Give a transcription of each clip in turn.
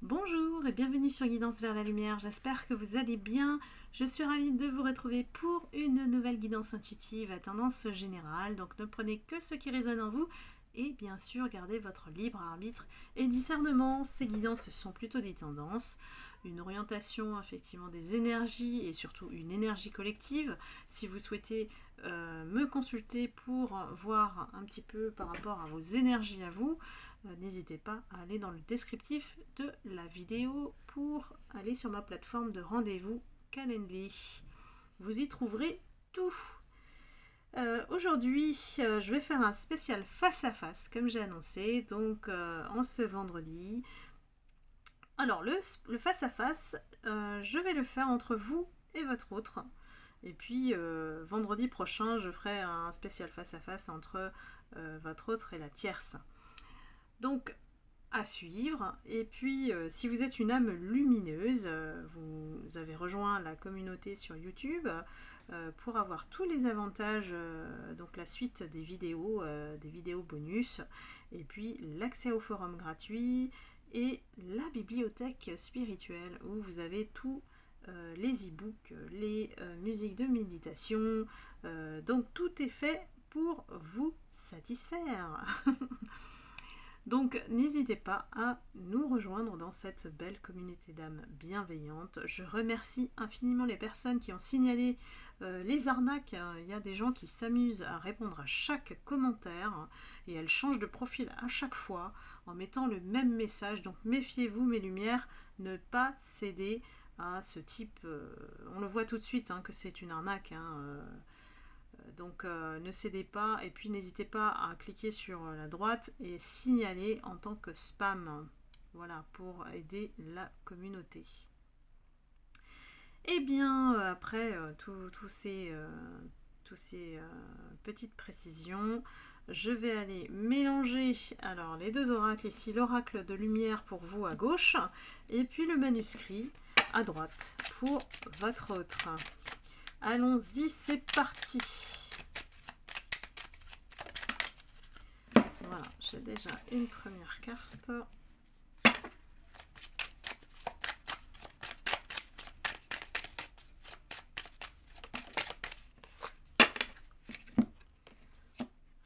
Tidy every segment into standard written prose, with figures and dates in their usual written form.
Bonjour et bienvenue sur Guidance vers la lumière, j'espère que vous allez bien. Je suis ravie de vous retrouver pour une nouvelle guidance intuitive à tendance générale, donc ne prenez que ce qui résonne en vous et bien sûr gardez votre libre arbitre et discernement. Ces guidances sont plutôt des tendances, une orientation effectivement des énergies et surtout une énergie collective. Si vous souhaitez me consulter pour voir un petit peu par rapport à vos énergies à vous, n'hésitez pas à aller dans le descriptif de la vidéo pour aller sur ma plateforme de rendez-vous Calendly. Vous y trouverez tout. Aujourd'hui, je vais faire un spécial face à face, comme j'ai annoncé, donc en ce vendredi. Alors, le face à face, je vais le faire entre vous et votre autre. Et puis, vendredi prochain, je ferai un spécial face à face entre votre autre et la tierce. Donc, à suivre. Et puis, si vous êtes une âme lumineuse, vous avez rejoint la communauté sur YouTube pour avoir tous les avantages, donc la suite des vidéos bonus, et puis l'accès au forum gratuit et la bibliothèque spirituelle où vous avez tous les e-books, les musiques de méditation. Donc, tout est fait pour vous satisfaire. Donc n'hésitez pas à nous rejoindre dans cette belle communauté d'âmes bienveillantes. Je remercie infiniment les personnes qui ont signalé les arnaques. Il y a des gens qui s'amusent à répondre à chaque commentaire et elles changent de profil à chaque fois en mettant le même message. Donc méfiez-vous mes lumières, ne pas céder à ce type. On le voit tout de suite que c'est une arnaque. Donc ne cédez pas et puis n'hésitez pas à cliquer sur la droite et signaler en tant que spam. Voilà, pour aider la communauté. Et bien après tous ces petites précisions, je vais aller mélanger alors les deux oracles ici, l'oracle de lumière pour vous à gauche et puis le manuscrit à droite pour votre autre. Allons-y, c'est parti. Voilà, j'ai déjà une première carte.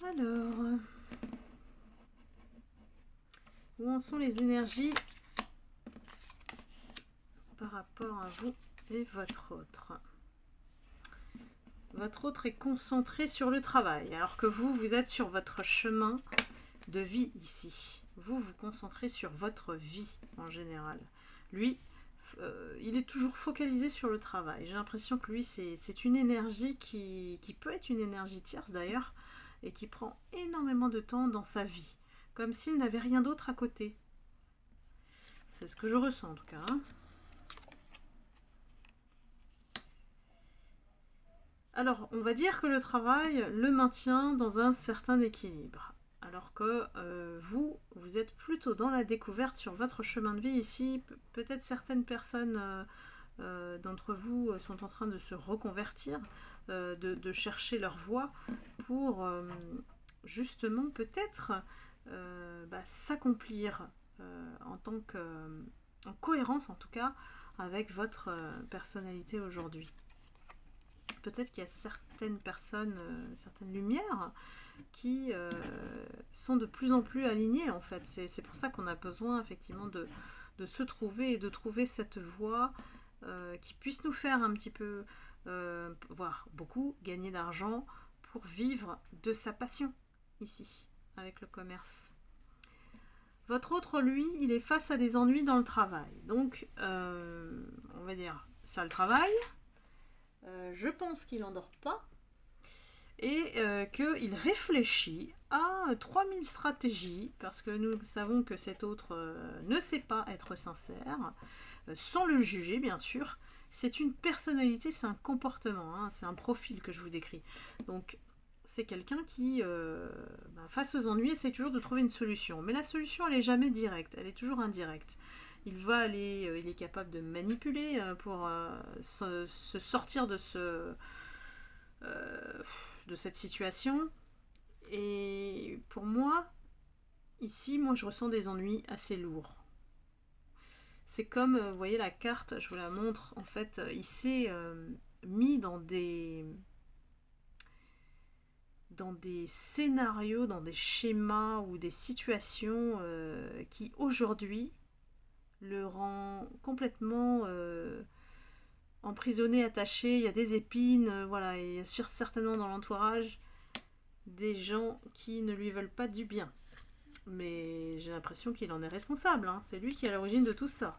Alors, où en sont les énergies par rapport à vous et votre autre? Votre autre est concentré sur le travail, alors que vous êtes sur votre chemin de vie ici. Vous vous concentrez sur votre vie en général. Lui, il est toujours focalisé sur le travail. J'ai l'impression que lui, c'est une énergie qui peut être une énergie tierce d'ailleurs, et qui prend énormément de temps dans sa vie, comme s'il n'avait rien d'autre à côté. C'est ce que je ressens en tout cas. Alors, on va dire que le travail le maintient dans un certain équilibre. Alors que vous êtes plutôt dans la découverte sur votre chemin de vie ici. Peut-être certaines personnes d'entre vous sont en train de se reconvertir, de chercher leur voie pour justement peut-être s'accomplir en cohérence en tout cas avec votre personnalité aujourd'hui. Peut-être qu'il y a certaines personnes, certaines lumières qui sont de plus en plus alignées en fait. C'est pour ça qu'on a besoin effectivement de se trouver et de trouver cette voie qui puisse nous faire un petit peu, voire beaucoup, gagner d'argent pour vivre de sa passion ici, avec le commerce. Votre autre, lui, il est face à des ennuis dans le travail. Donc, on va dire, ça le travail. Je pense qu'il n'endort pas et qu'il réfléchit à 3000 stratégies parce que nous savons que cet autre ne sait pas être sincère, sans le juger bien sûr. C'est une personnalité, c'est un comportement, c'est un profil que je vous décris. Donc c'est quelqu'un qui, face aux ennuis, essaie toujours de trouver une solution. Mais la solution, elle n'est jamais directe, elle est toujours indirecte. Il est capable de manipuler pour se sortir de cette situation. Et pour moi, ici, je ressens des ennuis assez lourds. C'est comme, vous voyez la carte, je vous la montre, en fait, il s'est mis dans des scénarios, dans des schémas ou des situations qui aujourd'hui le rend complètement emprisonné, attaché. Il y a des épines, voilà, et il y a certainement dans l'entourage des gens qui ne lui veulent pas du bien. Mais j'ai l'impression qu'il en est responsable, hein. C'est lui qui est à l'origine de tout ça.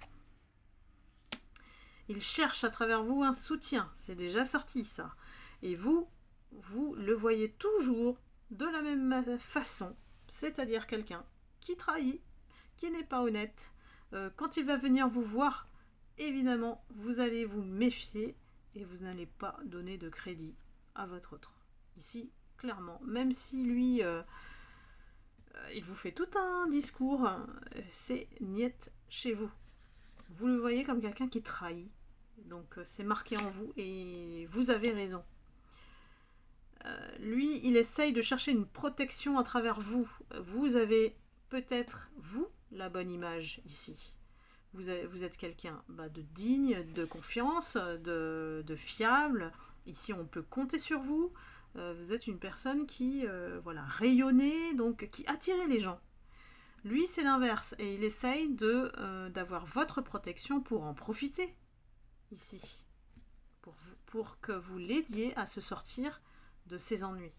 Il cherche à travers vous un soutien, c'est déjà sorti ça. Et vous le voyez toujours de la même façon, c'est-à-dire quelqu'un qui trahit, qui n'est pas honnête. Quand il va venir vous voir, évidemment, vous allez vous méfier et vous n'allez pas donner de crédit à votre autre. Ici, clairement, même si lui, il vous fait tout un discours, c'est niet chez vous. Vous le voyez comme quelqu'un qui trahit. Donc c'est marqué en vous et vous avez raison. Lui, il essaye de chercher une protection à travers vous. Vous avez peut-être, vous, la bonne image ici. Vous êtes quelqu'un de digne, de confiance, de fiable. Ici, on peut compter sur vous. Vous êtes une personne qui, rayonnait, donc qui attirait les gens. Lui, c'est l'inverse. Et il essaye d'avoir votre protection pour en profiter. Ici. Pour que vous l'aidiez à se sortir de ses ennuis.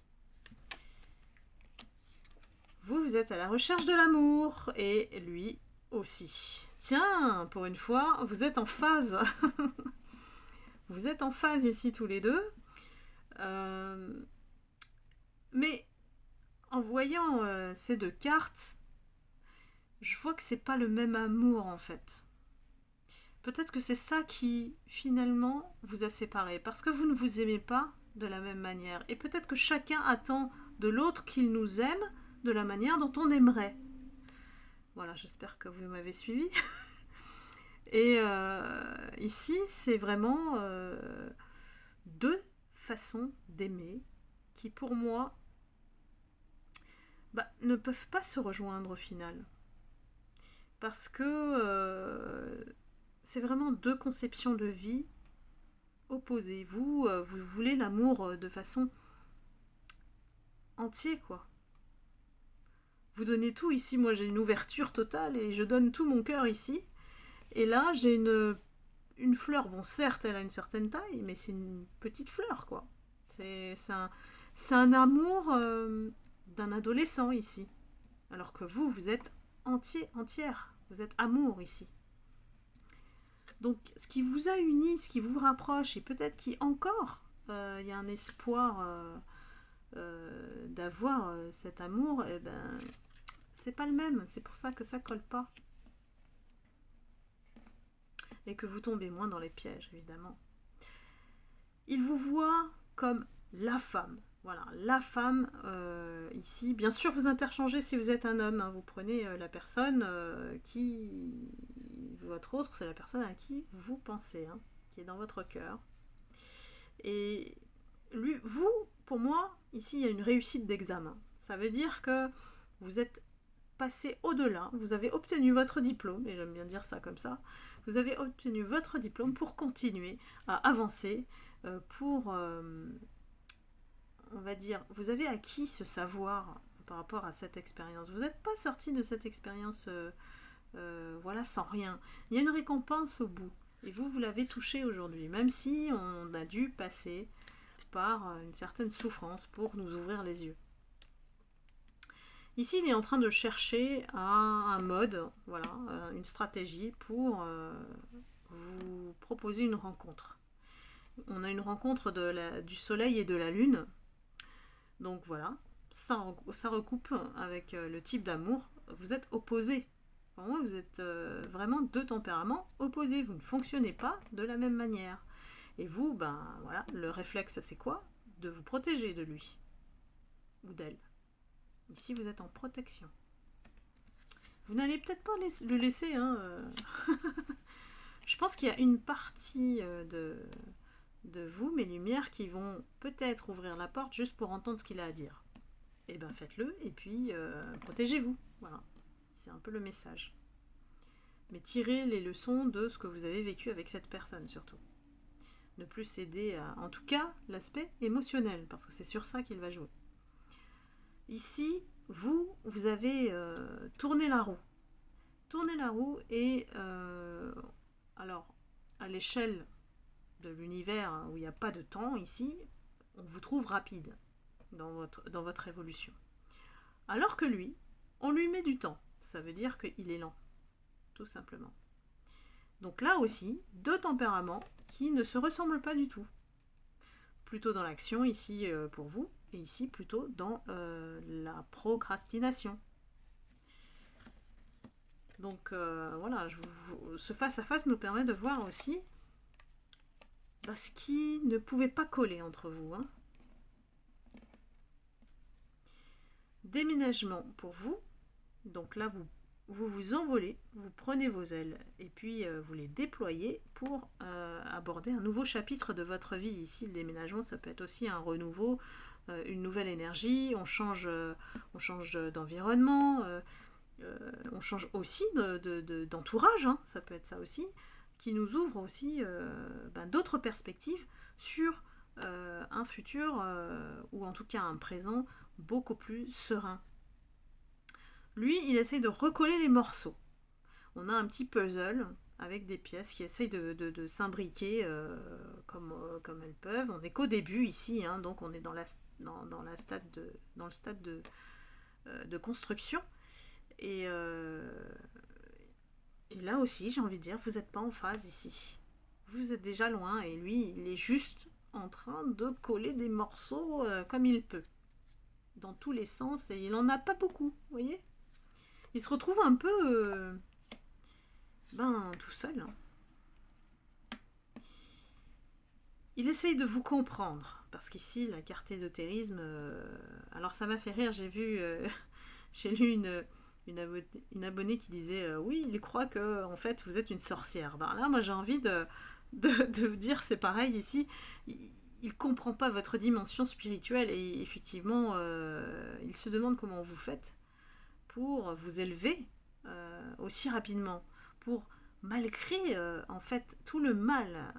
Vous êtes à la recherche de l'amour. Et lui aussi. Tiens, pour une fois, vous êtes en phase. Vous êtes en phase ici tous les deux. Mais en voyant ces deux cartes, je vois que c'est pas le même amour en fait. Peut-être que c'est ça qui finalement vous a séparés, parce que vous ne vous aimez pas de la même manière. Et peut-être que chacun attend de l'autre qu'il nous aime de la manière dont on aimerait. Voilà, j'espère que vous m'avez suivi. Et ici, c'est vraiment deux façons d'aimer qui, pour moi, ne peuvent pas se rejoindre au final. Parce que c'est vraiment deux conceptions de vie opposées. Vous voulez l'amour de façon entière, quoi. Vous donnez tout ici. Moi, j'ai une ouverture totale et je donne tout mon cœur ici. Et là, j'ai une fleur. Bon, certes, elle a une certaine taille, mais c'est une petite fleur, quoi. C'est un amour d'un adolescent ici. Alors que vous êtes entière. Vous êtes amour ici. Donc, ce qui vous a uni, ce qui vous rapproche, et peut-être qu'il encore, il y a un espoir d'avoir cet amour, eh ben, c'est pas le même. C'est pour ça que ça colle pas. Et que vous tombez moins dans les pièges, évidemment. Il vous voit comme la femme. Voilà, la femme ici. Bien sûr, vous interchangez si vous êtes un homme. Hein, vous prenez la personne qui... Votre autre, c'est la personne à qui vous pensez, hein, qui est dans votre cœur. Et lui, vous, pour moi, ici, il y a une réussite d'examen. Ça veut dire que vous êtes passé au-delà. Vous avez obtenu votre diplôme, et j'aime bien dire ça comme ça. Vous avez obtenu votre diplôme pour continuer à avancer, pour... on va dire, vous avez acquis ce savoir par rapport à cette expérience. Vous n'êtes pas sorti de cette expérience sans rien. Il y a une récompense au bout. Et vous l'avez touché aujourd'hui. Même si on a dû passer par une certaine souffrance pour nous ouvrir les yeux. Ici, il est en train de chercher un mode, une stratégie pour vous proposer une rencontre. On a une rencontre du soleil et de la lune. Donc voilà, ça recoupe avec le type d'amour. Vous êtes opposés. Pour moi, vous êtes vraiment deux tempéraments opposés. Vous ne fonctionnez pas de la même manière. Et vous, le réflexe, c'est quoi ? De vous protéger de lui. Ou d'elle. Ici, vous êtes en protection. Vous n'allez peut-être pas le laisser. Je pense qu'il y a une partie de vous, mes lumières, qui vont peut-être ouvrir la porte juste pour entendre ce qu'il a à dire. Et bien faites-le, et puis protégez-vous. Voilà, c'est un peu le message. Mais tirez les leçons de ce que vous avez vécu avec cette personne surtout. Ne plus céder à, en tout cas, l'aspect émotionnel, parce que c'est sur ça qu'il va jouer. Ici, vous avez tourné la roue. Tournez la roue et alors, à l'échelle de l'univers où il n'y a pas de temps, ici, on vous trouve rapide dans votre évolution. Alors que lui, on lui met du temps. Ça veut dire qu'il est lent, tout simplement. Donc là aussi, deux tempéraments qui ne se ressemblent pas du tout. Plutôt dans l'action ici pour vous, et ici plutôt dans la procrastination. Donc voilà, ce face-à-face nous permet de voir aussi ce qui ne pouvait pas coller entre vous. Hein. Déménagement pour vous. Donc là, vous envolez, vous prenez vos ailes et puis vous les déployez pour aborder un nouveau chapitre de votre vie. Ici, le déménagement, ça peut être aussi un renouveau, une nouvelle énergie, on change d'environnement, on change aussi d'entourage, hein, ça peut être ça aussi, qui nous ouvre aussi d'autres perspectives sur un futur, ou en tout cas un présent, beaucoup plus serein. Lui, il essaye de recoller les morceaux. On a un petit puzzle avec des pièces qui essayent de s'imbriquer comme elles peuvent. On n'est qu'au début ici, hein, donc on est dans le stade de construction. Et là aussi, j'ai envie de dire, vous n'êtes pas en phase ici. Vous êtes déjà loin et lui, il est juste en train de coller des morceaux comme il peut. Dans tous les sens, et il n'en a pas beaucoup, vous voyez ? Il se retrouve un peu tout seul. Hein. Il essaye de vous comprendre, parce qu'ici, la carte ésotérisme, alors ça m'a fait rire, j'ai lu une abonnée qui disait oui, il croit que en fait vous êtes une sorcière. Là, moi j'ai envie de dire c'est pareil ici. Il comprend pas votre dimension spirituelle et effectivement, il se demande comment vous faites pour vous élever aussi rapidement, pour malgré en fait tout le mal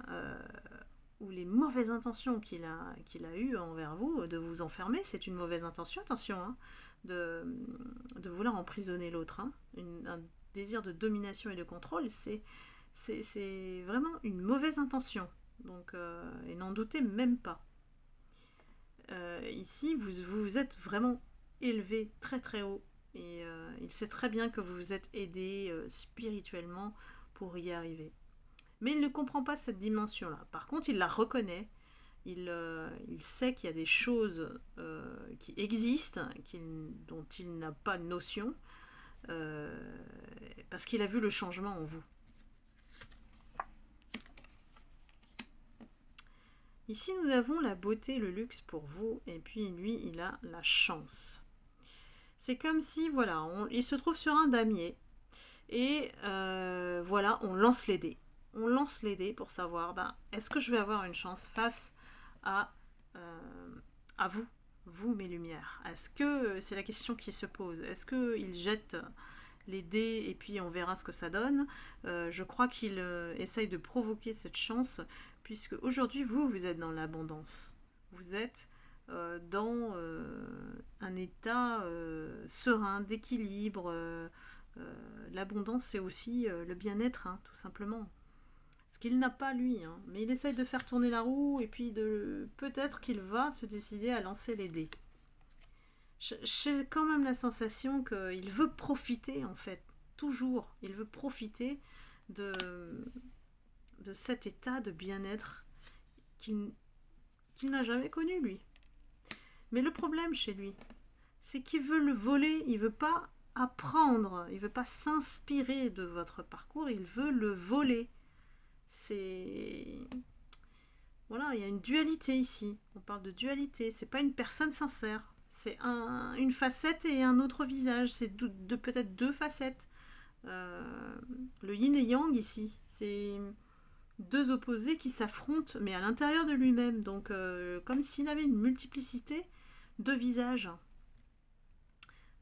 ou les mauvaises intentions qu'il a eues envers vous, de vous enfermer, c'est une mauvaise intention, attention, hein, de vouloir emprisonner l'autre. Hein. Un désir de domination et de contrôle, c'est vraiment une mauvaise intention. Donc, et n'en doutez même pas. Ici, vous êtes vraiment élevé très très haut. Et il sait très bien que vous vous êtes aidé spirituellement pour y arriver. Mais il ne comprend pas cette dimension-là. Par contre, il la reconnaît. Il sait qu'il y a des choses qui existent, dont il n'a pas de notion, parce qu'il a vu le changement en vous. Ici, nous avons la beauté, le luxe pour vous, et puis lui, il a la chance. C'est comme si, voilà, il se trouve sur un damier, et voilà, on lance les dés. On lance les dés pour savoir, est-ce que je vais avoir une chance face à vous, mes lumières. Est-ce que c'est la question qui se pose? Est-ce qu'il jette les dés et puis on verra ce que ça donne? Je crois qu'il essaye de provoquer cette chance, puisque aujourd'hui, vous êtes dans l'abondance. Vous êtes dans un état serein, d'équilibre. L'abondance, c'est aussi le bien-être, hein, tout simplement. Ce qu'il n'a pas lui, hein. Mais il essaye de faire tourner la roue et puis peut-être qu'il va se décider à lancer les dés. J'ai quand même la sensation qu'il veut profiter en fait, toujours. Il veut profiter de cet état de bien-être qu'il n'a jamais connu lui. Mais le problème chez lui, c'est qu'il veut le voler, il veut pas apprendre, il veut pas s'inspirer de votre parcours, il veut le voler. Voilà, il y a une dualité ici. On parle de dualité. C'est pas une personne sincère. C'est une facette et un autre visage. C'est peut-être deux facettes. Le yin et yang ici, c'est deux opposés qui s'affrontent, mais à l'intérieur de lui-même. Donc, comme s'il avait une multiplicité de visages.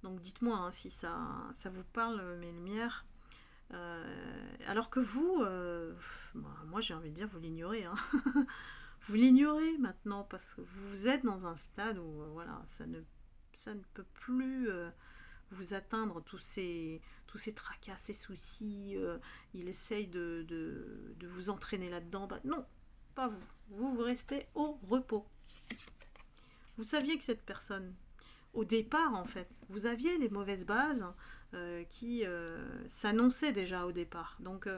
Donc, dites-moi hein, si ça vous parle, mes lumières. alors que vous, moi j'ai envie de dire, vous l'ignorez. Hein. Vous l'ignorez maintenant parce que vous êtes dans un stade où voilà, ça ne peut plus vous atteindre tous ces tracas, ces soucis. Il essaye de vous entraîner là-dedans. Bah, non, pas vous. Vous restez au repos. Vous saviez que cette personne, au départ en fait, vous aviez les mauvaises bases qui s'annonçaient déjà au départ. Donc,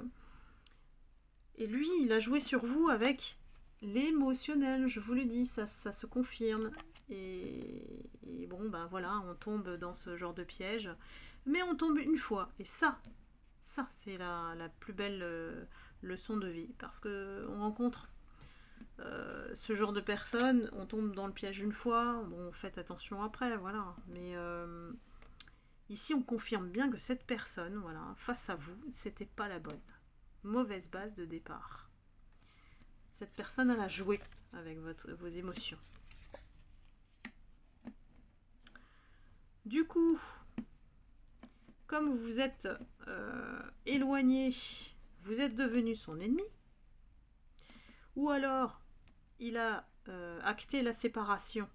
et lui, il a joué sur vous avec l'émotionnel, je vous le dis, ça se confirme. Et bon, ben voilà, on tombe dans ce genre de piège. Mais on tombe une fois. Et ça c'est la plus belle leçon de vie. Parce que on rencontre ce genre de personnes, on tombe dans le piège une fois. Bon, faites attention après, voilà. Mais ici, on confirme bien que cette personne, voilà, face à vous, c'était pas la bonne. Mauvaise base de départ. Cette personne, elle a joué avec vos émotions. Du coup, comme vous vous êtes éloigné, vous êtes devenu son ennemi, ou alors il a acté la séparation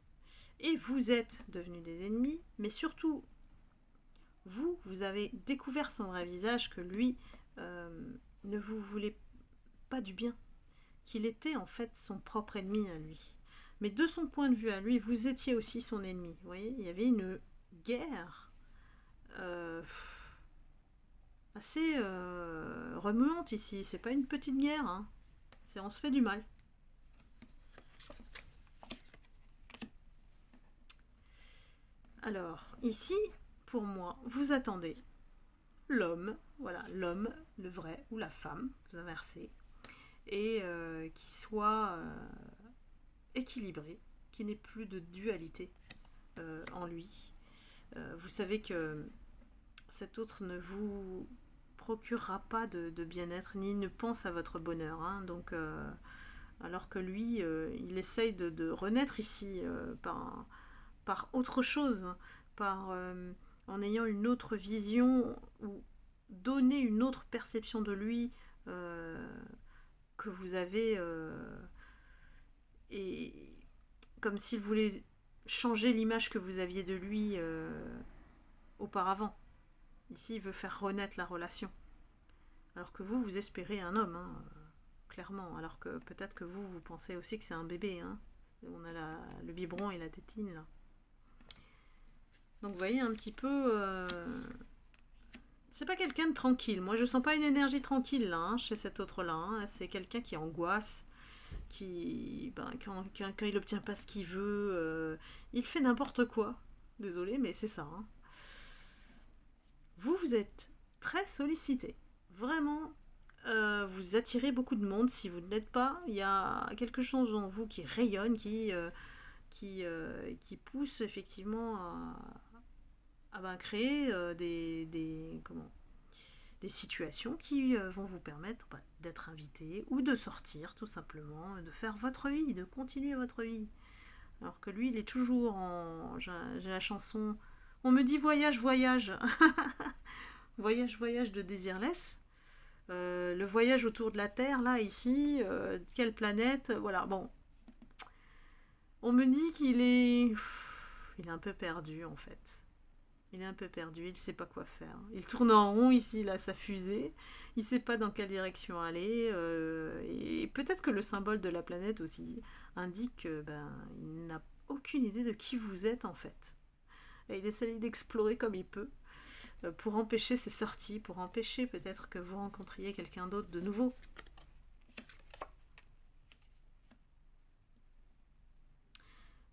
et vous êtes devenus des ennemis, mais surtout, vous avez découvert son vrai visage, que lui ne vous voulait pas du bien, qu'il était en fait son propre ennemi à lui. Mais de son point de vue à lui, vous étiez aussi son ennemi. Vous voyez, il y avait une guerre assez remuante ici. C'est pas une petite guerre, hein. On se fait du mal. Alors, ici, pour moi, vous attendez l'homme, voilà, l'homme, le vrai, ou la femme, vous inversez, et qui soit équilibré, qui n'ait plus de dualité en lui. Vous savez que cet autre ne vous procurera pas de bien-être, ni ne pense à votre bonheur. Hein, donc, alors que lui, il essaye de renaître ici par autre chose, en ayant une autre vision, ou donner une autre perception de lui que vous avez, et comme s'il voulait changer l'image que vous aviez de lui auparavant. Ici, il veut faire renaître la relation. Alors que vous espérez un homme, hein, clairement. Alors que peut-être que vous pensez aussi que c'est un bébé. Hein. On a le biberon et la tétine, là. Donc, vous voyez un petit peu... c'est pas quelqu'un de tranquille. Moi, je sens pas une énergie tranquille, là, hein, chez cet autre-là. Hein. C'est quelqu'un qui angoisse, quand il obtient pas ce qu'il veut, il fait n'importe quoi. Désolée, mais c'est ça. Hein. Vous êtes très sollicité. Vraiment, vous attirez beaucoup de monde. Si vous ne l'êtes pas, il y a quelque chose en vous qui rayonne, qui pousse effectivement à créer des situations qui vont vous permettre d'être invité ou de sortir tout simplement, de faire votre vie, de continuer votre vie. Alors que lui, il est toujours en... J'ai la chanson... On me dit voyage, voyage. Voyage, voyage de Desireless. Le voyage autour de la Terre, là, ici. Quelle planète? Voilà, bon. On me dit qu'il est... il est un peu perdu, en fait. Il est un peu perdu, il ne sait pas quoi faire. Il tourne en rond ici, là, sa fusée. Il ne sait pas dans quelle direction aller. Et peut-être que le symbole de la planète aussi indique qu'il n'a aucune idée de qui vous êtes, en fait. Et il essaie d'explorer comme il peut pour empêcher ces sorties, pour empêcher peut-être que vous rencontriez quelqu'un d'autre de nouveau.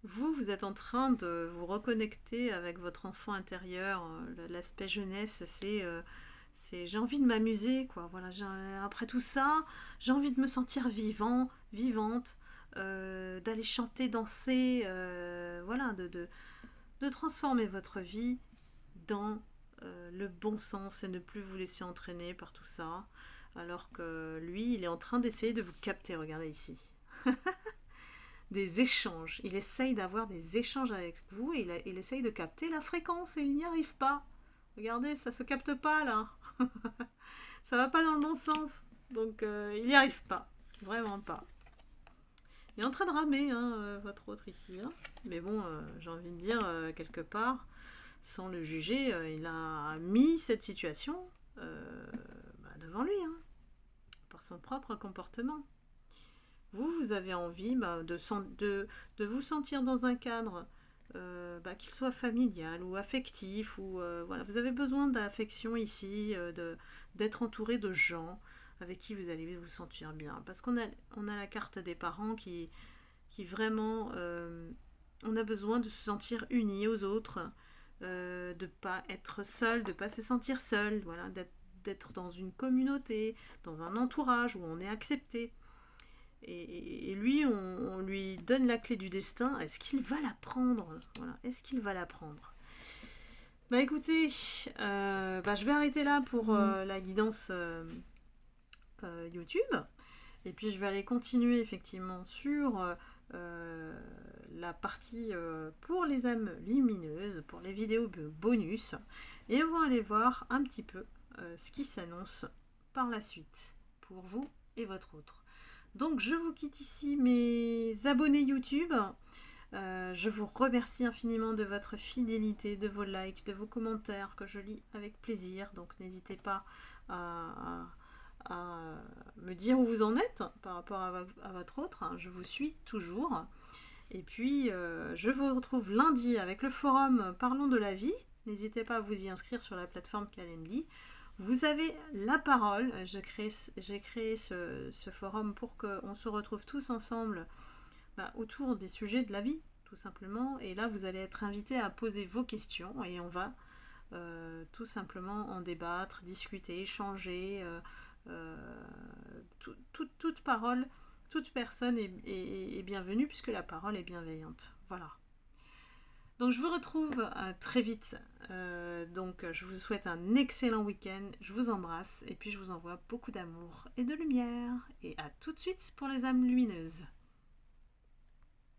Vous êtes en train de vous reconnecter avec votre enfant intérieur. L'aspect jeunesse, c'est j'ai envie de m'amuser, quoi. Voilà, après tout ça, j'ai envie de me sentir vivante, d'aller chanter, danser, voilà, de transformer votre vie dans le bon sens et ne plus vous laisser entraîner par tout ça. Alors que lui, il est en train d'essayer de vous capter. Regardez ici. Des échanges. Il essaye d'avoir des échanges avec vous et il essaye de capter la fréquence et il n'y arrive pas. Regardez, ça se capte pas là. ça va pas dans le bon sens. Donc il n'y arrive pas, vraiment pas. Il est en train de ramer, hein, votre autre ici. Hein. Mais bon, j'ai envie de dire, quelque part, sans le juger, il a mis cette situation devant lui, hein, par son propre comportement. Vous avez envie de vous sentir dans un cadre qu'il soit familial ou affectif, ou voilà, vous avez besoin d'affection ici, d'être entouré de gens avec qui vous allez vous sentir bien. Parce qu'on a la carte des parents qui vraiment, on a besoin de se sentir unis aux autres, de ne pas être seul, de ne pas se sentir seul, voilà, d'être dans une communauté, dans un entourage où on est accepté. Et lui, on lui donne la clé du destin. Est-ce qu'il va la prendre? Voilà. Est-ce qu'il va la prendre? Bah écoutez, je vais arrêter là pour la guidance YouTube. Et puis je vais aller continuer effectivement sur la partie pour les âmes lumineuses, pour les vidéos bonus. Et on va aller voir un petit peu ce qui s'annonce par la suite pour vous et votre autre. Donc je vous quitte ici mes abonnés YouTube. Je vous remercie infiniment de votre fidélité, de vos likes, de vos commentaires que je lis avec plaisir. Donc n'hésitez pas à me dire où vous en êtes par rapport à votre autre. Je vous suis toujours. Et puis je vous retrouve lundi avec le forum Parlons de la vie. N'hésitez pas à vous y inscrire sur la plateforme Calendly. Vous avez la parole. J'ai créé ce forum pour qu'on se retrouve tous ensemble autour des sujets de la vie, tout simplement. Et là, vous allez être invités à poser vos questions et on va tout simplement en débattre, discuter, échanger. Toute parole, toute personne est bienvenue puisque la parole est bienveillante. Voilà. Donc je vous retrouve très vite. Donc je vous souhaite un excellent week-end. Je vous embrasse et puis je vous envoie beaucoup d'amour et de lumière. Et à tout de suite pour les âmes lumineuses.